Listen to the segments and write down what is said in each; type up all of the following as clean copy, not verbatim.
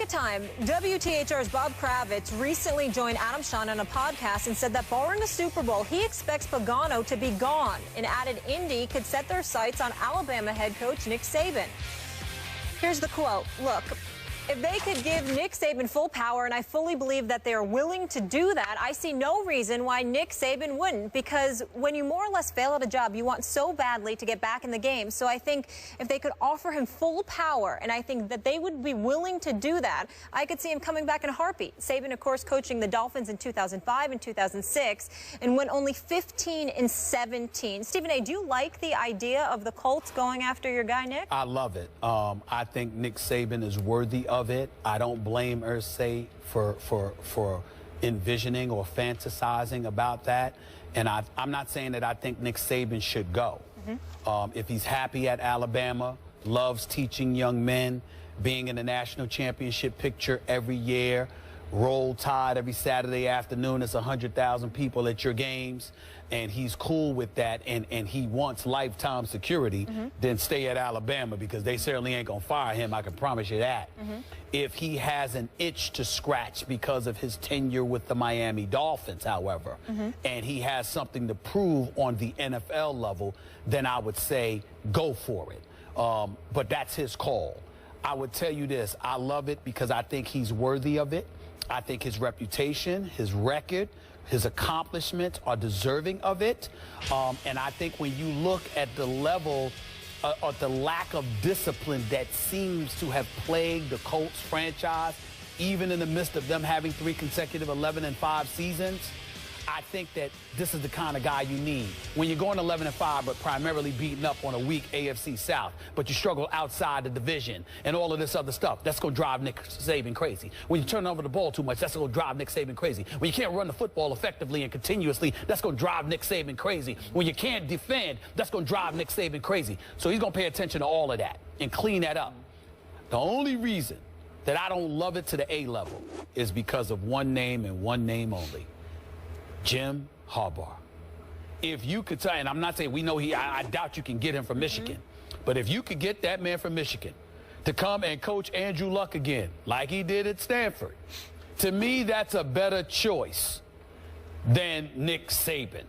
time, WTHR's Bob Kravitz recently joined Adam Sean on a podcast and said that barring a Super Bowl, he expects Pagano to be gone and added Indy could set their sights on Alabama head coach Nick Saban. Here's the quote. Look, if they could give Nick Saban full power, and I fully believe that they are willing to do that, I see no reason why Nick Saban wouldn't, because when you more or less fail at a job, you want so badly to get back in the game. So I think if they could offer him full power, and I think that they would be willing to do that, I could see him coming back in a heartbeat. Saban, of course, coaching the Dolphins in 2005 and 2006, and went only 15-17. Stephen A., do you like the idea of the Colts going after your guy, Nick? I love it. I think Nick Saban is worthy of it. I don't blame Irsay for envisioning or fantasizing about that. And I'm not saying that I think Nick Saban should go. If he's happy at Alabama, loves teaching young men, being in the national championship picture every year, Roll Tide every Saturday afternoon, it's 100,000 people at your games, and he's cool with that, and he wants lifetime security, then stay at Alabama, because they certainly ain't gonna fire him, I can promise you that. If he has an itch to scratch because of his tenure with the Miami Dolphins, however, and he has something to prove on the NFL level, then I would say go for it. But that's his call. I would tell you this, I love it because I think he's worthy of it. I think his reputation, his record, his accomplishments are deserving of it. And I think when you look at the level or the lack of discipline that seems to have plagued the Colts franchise, even in the midst of them having 3 consecutive 11-5 seasons, I think that this is the kind of guy you need. When you're going 11-5, but primarily beating up on a weak AFC South, but you struggle outside the division and all of this other stuff, that's going to drive Nick Saban crazy. When you turn over the ball too much, that's going to drive Nick Saban crazy. When you can't run the football effectively and continuously, that's going to drive Nick Saban crazy. When you can't defend, that's going to drive Nick Saban crazy. So he's going to pay attention to all of that and clean that up. The only reason that I don't love it to the A level is because of one name and one name only. Jim Harbaugh. If you could tell, and I'm not saying we know I doubt you can get him from Michigan, but if you could get that man from Michigan to come and coach Andrew Luck again, like he did at Stanford, to me, that's a better choice than Nick Saban.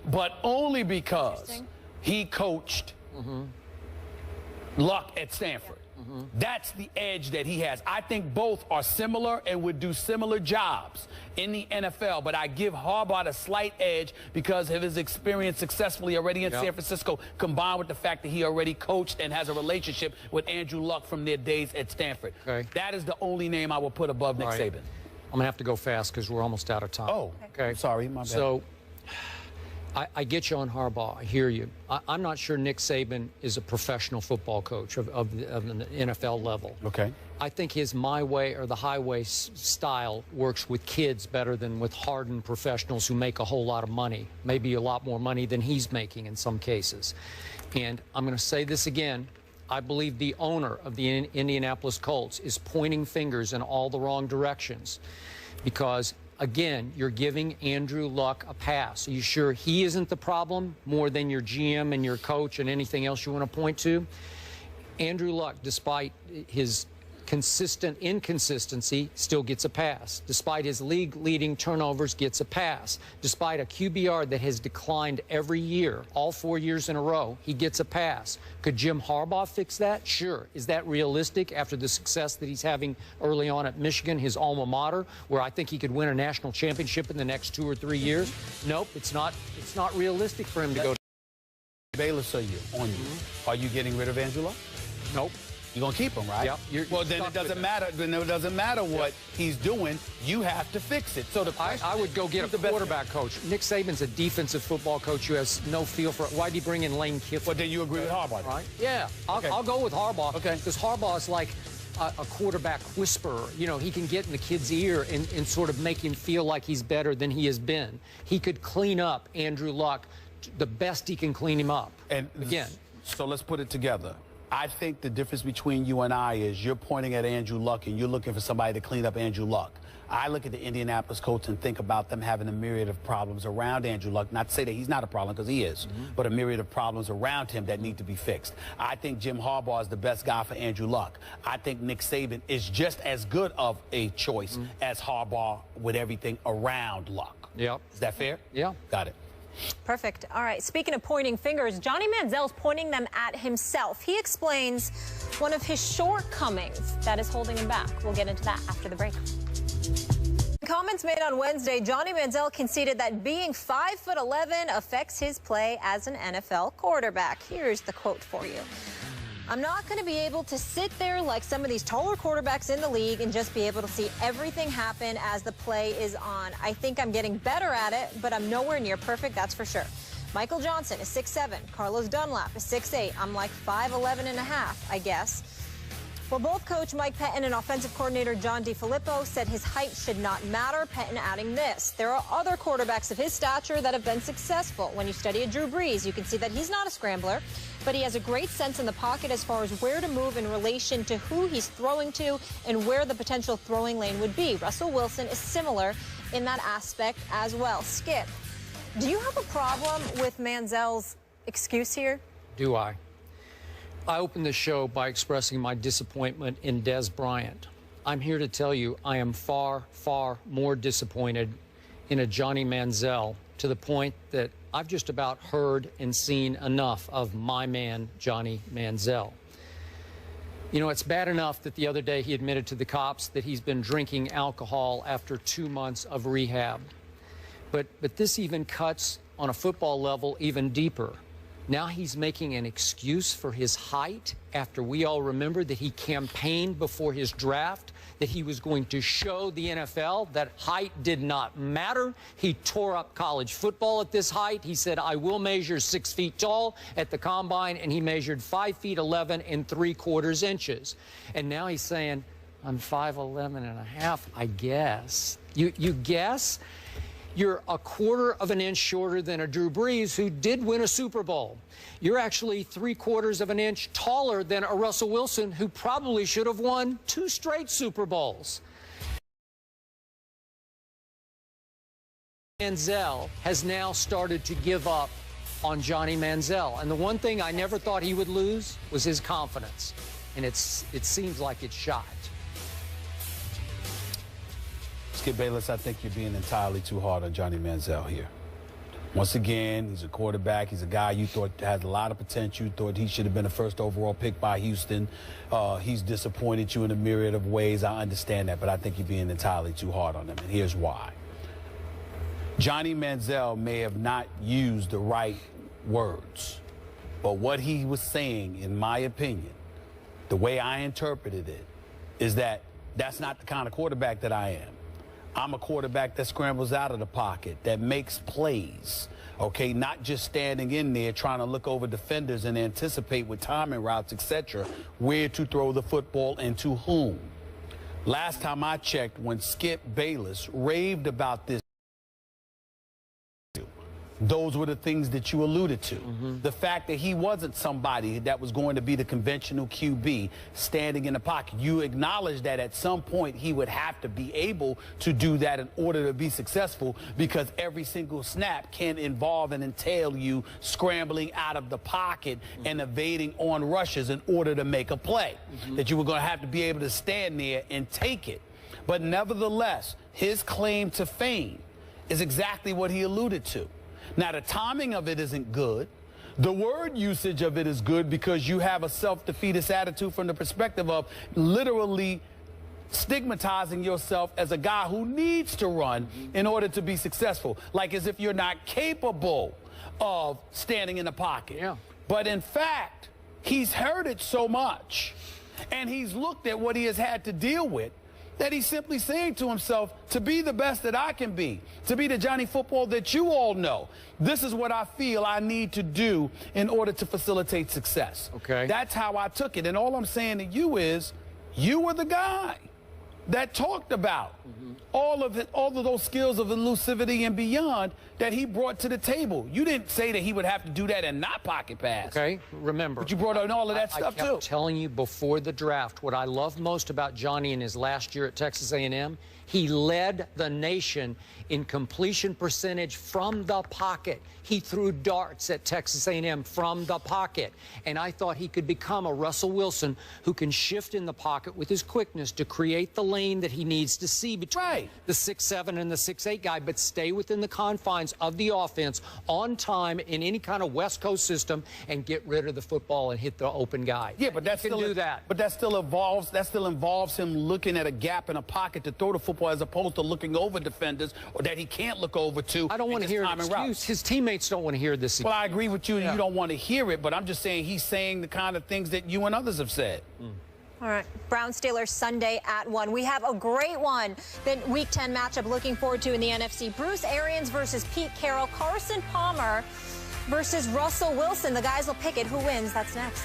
But only because he coached Luck at Stanford. That's the edge that he has. I think both are similar and would do similar jobs in the NFL, but I give Harbaugh a slight edge because of his experience successfully already in San Francisco, combined with the fact that he already coached and has a relationship with Andrew Luck from their days at Stanford. That is the only name I will put above Nick Saban. I'm going to have to go fast because we're almost out of time. Oh, okay. Sorry, my bad. So I get you on Harbaugh. I hear you. I'm not sure Nick Saban is a professional football coach of the NFL level. Okay. I think his my way or the highway style works with kids better than with hardened professionals who make a whole lot of money, maybe a lot more money than he's making in some cases. And I'm going to say this again. I believe the owner of the Indianapolis Colts is pointing fingers in all the wrong directions because, again, you're giving Andrew Luck a pass. Are you sure he isn't the problem more than your GM and your coach and anything else you want to point to? Andrew Luck, despite his consistent inconsistency, still gets a pass. Despite his league-leading turnovers, gets a pass. Despite a QBR that has declined every year, all 4 years in a row, he gets a pass. Could Jim Harbaugh fix that? Sure. Is that realistic after the success that he's having early on at Michigan, his alma mater, where I think he could win a national championship in the next 2 or 3 years? Nope, it's not realistic for him to go. Bayless, are you on you? Are you getting rid of Andrew Luck? Nope. You're going to keep him, right? Yep. Well, then it doesn't matter. Then it doesn't matter what he's doing. You have to fix it. So I would go get a quarterback coach. Nick Saban's a defensive football coach who has no feel for it. Why'd he bring in Lane Kiffin? But then you agree with Harbaugh, right? Yeah. I'll go with Harbaugh. Okay. Because Harbaugh is like a quarterback whisperer. You know, he can get in the kid's ear and sort of make him feel like he's better than he has been. He could clean up Andrew Luck the best he can clean him up. And again. So let's put it together. I think the difference between you and I is you're pointing at Andrew Luck and you're looking for somebody to clean up Andrew Luck. I look at the Indianapolis Colts and think about them having a myriad of problems around Andrew Luck. Not to say that he's not a problem, because he is, but a myriad of problems around him that need to be fixed. I think Jim Harbaugh is the best guy for Andrew Luck. I think Nick Saban is just as good of a choice as Harbaugh with everything around Luck. Yep. Is that fair? Yeah. Got it. Perfect. All right. Speaking of pointing fingers, Johnny Manziel's pointing them at himself. He explains one of his shortcomings that is holding him back. We'll get into that after the break. In comments made on Wednesday, Johnny Manziel conceded that being 5'11" affects his play as an NFL quarterback. Here's the quote for you. I'm not going to be able to sit there like some of these taller quarterbacks in the league and just be able to see everything happen as the play is on. I think I'm getting better at it, but I'm nowhere near perfect, that's for sure. Michael Johnson is 6'7". Carlos Dunlap is 6'8". I'm like 5'11 and a half, I guess. Well, both coach Mike Pettin and offensive coordinator John DeFilippo said his height should not matter. Pettin adding this: there are other quarterbacks of his stature that have been successful. When you study a Drew Brees, you can see that he's not a scrambler, but he has a great sense in the pocket as far as where to move in relation to who he's throwing to and where the potential throwing lane would be. Russell Wilson is similar in that aspect as well. Skip, do you have a problem with Manziel's excuse here? Do I? I opened the show by expressing my disappointment in Des Bryant. I'm here to tell you I am far, far more disappointed in a Johnny Manziel, to the point that I've just about heard and seen enough of my man, Johnny Manziel. You know, it's bad enough that the other day he admitted to the cops that he's been drinking alcohol after 2 months of rehab. But this even cuts on a football level even deeper. Now he's making an excuse for his height after we all remember that he campaigned before his draft that he was going to show the NFL that height did not matter. He tore up college football at this height. He said, I will measure 6 feet tall at the combine, and he measured 5'11" 3/4 inches. And now he's saying, I'm 5'11" and a half, I guess. You guess? You're a 1/4 inch shorter than a Drew Brees, who did win a Super Bowl. You're actually 3/4 inch taller than a Russell Wilson, who probably should have won 2 straight Super Bowls. Manziel has now started to give up on Johnny Manziel. And the one thing I never thought he would lose was his confidence. And it seems like it's shot. Skip Bayless, I think you're being entirely too hard on Johnny Manziel here. Once again, he's a quarterback. He's a guy you thought had a lot of potential. You thought he should have been a first overall pick by Houston. He's disappointed you in a myriad of ways. I understand that, but I think you're being entirely too hard on him, and here's why. Johnny Manziel may have not used the right words, but what he was saying, in my opinion, the way I interpreted it, is that that's not the kind of quarterback that I am. I'm a quarterback that scrambles out of the pocket, that makes plays, okay, not just standing in there trying to look over defenders and anticipate with timing routes, etc., where to throw the football and to whom. Last time I checked, when Skip Bayless raved about this, those were the things that you alluded to. The fact that he wasn't somebody that was going to be the conventional QB standing in the pocket. You acknowledge that at some point he would have to be able to do that in order to be successful, because every single snap can involve and entail you scrambling out of the pocket and evading on rushes in order to make a play. That you were going to have to be able to stand there and take it. But nevertheless, his claim to fame is exactly what he alluded to. Now, the timing of it isn't good. The word usage of it is good, because you have a self-defeatist attitude from the perspective of literally stigmatizing yourself as a guy who needs to run in order to be successful, like as if you're not capable of standing in the pocket. Yeah. But in fact, he's heard it so much, and he's looked at what he has had to deal with, that he's simply saying to himself, to be the best that I can be, to be the Johnny Football that you all know, this is what I feel I need to do in order to facilitate success. Okay. That's how I took it. And all I'm saying to you is, you were the guy that talked about all of those skills of elusivity and beyond that he brought to the table. You didn't say that he would have to do that and not pocket pass. Okay, remember. But you brought on all of that stuff, too. I kept telling you before the draft, what I love most about Johnny in his last year at Texas A&M, he led the nation in completion percentage from the pocket. He threw darts at Texas A&M from the pocket. And I thought he could become a Russell Wilson who can shift in the pocket with his quickness to create the lane that he needs to see between the 6'7" and the 6'8" guy, but stay within the confines of the offense on time in any kind of West Coast system and get rid of the football and hit the open guy. Yeah, but that still do that. But that still involves him looking at a gap in a pocket to throw the football as opposed to looking over defenders or that he can't look over to. I don't want to hear an excuse. His teammates don't want to hear this. Well, I agree with you. You don't want to hear it, but I'm just saying he's saying the kind of things that you and others have said. All right, Browns-Steelers Sunday at 1. We have a great one. Then Week 10 matchup looking forward to in the NFC. Bruce Arians versus Pete Carroll. Carson Palmer versus Russell Wilson. The guys will pick it. Who wins? That's next.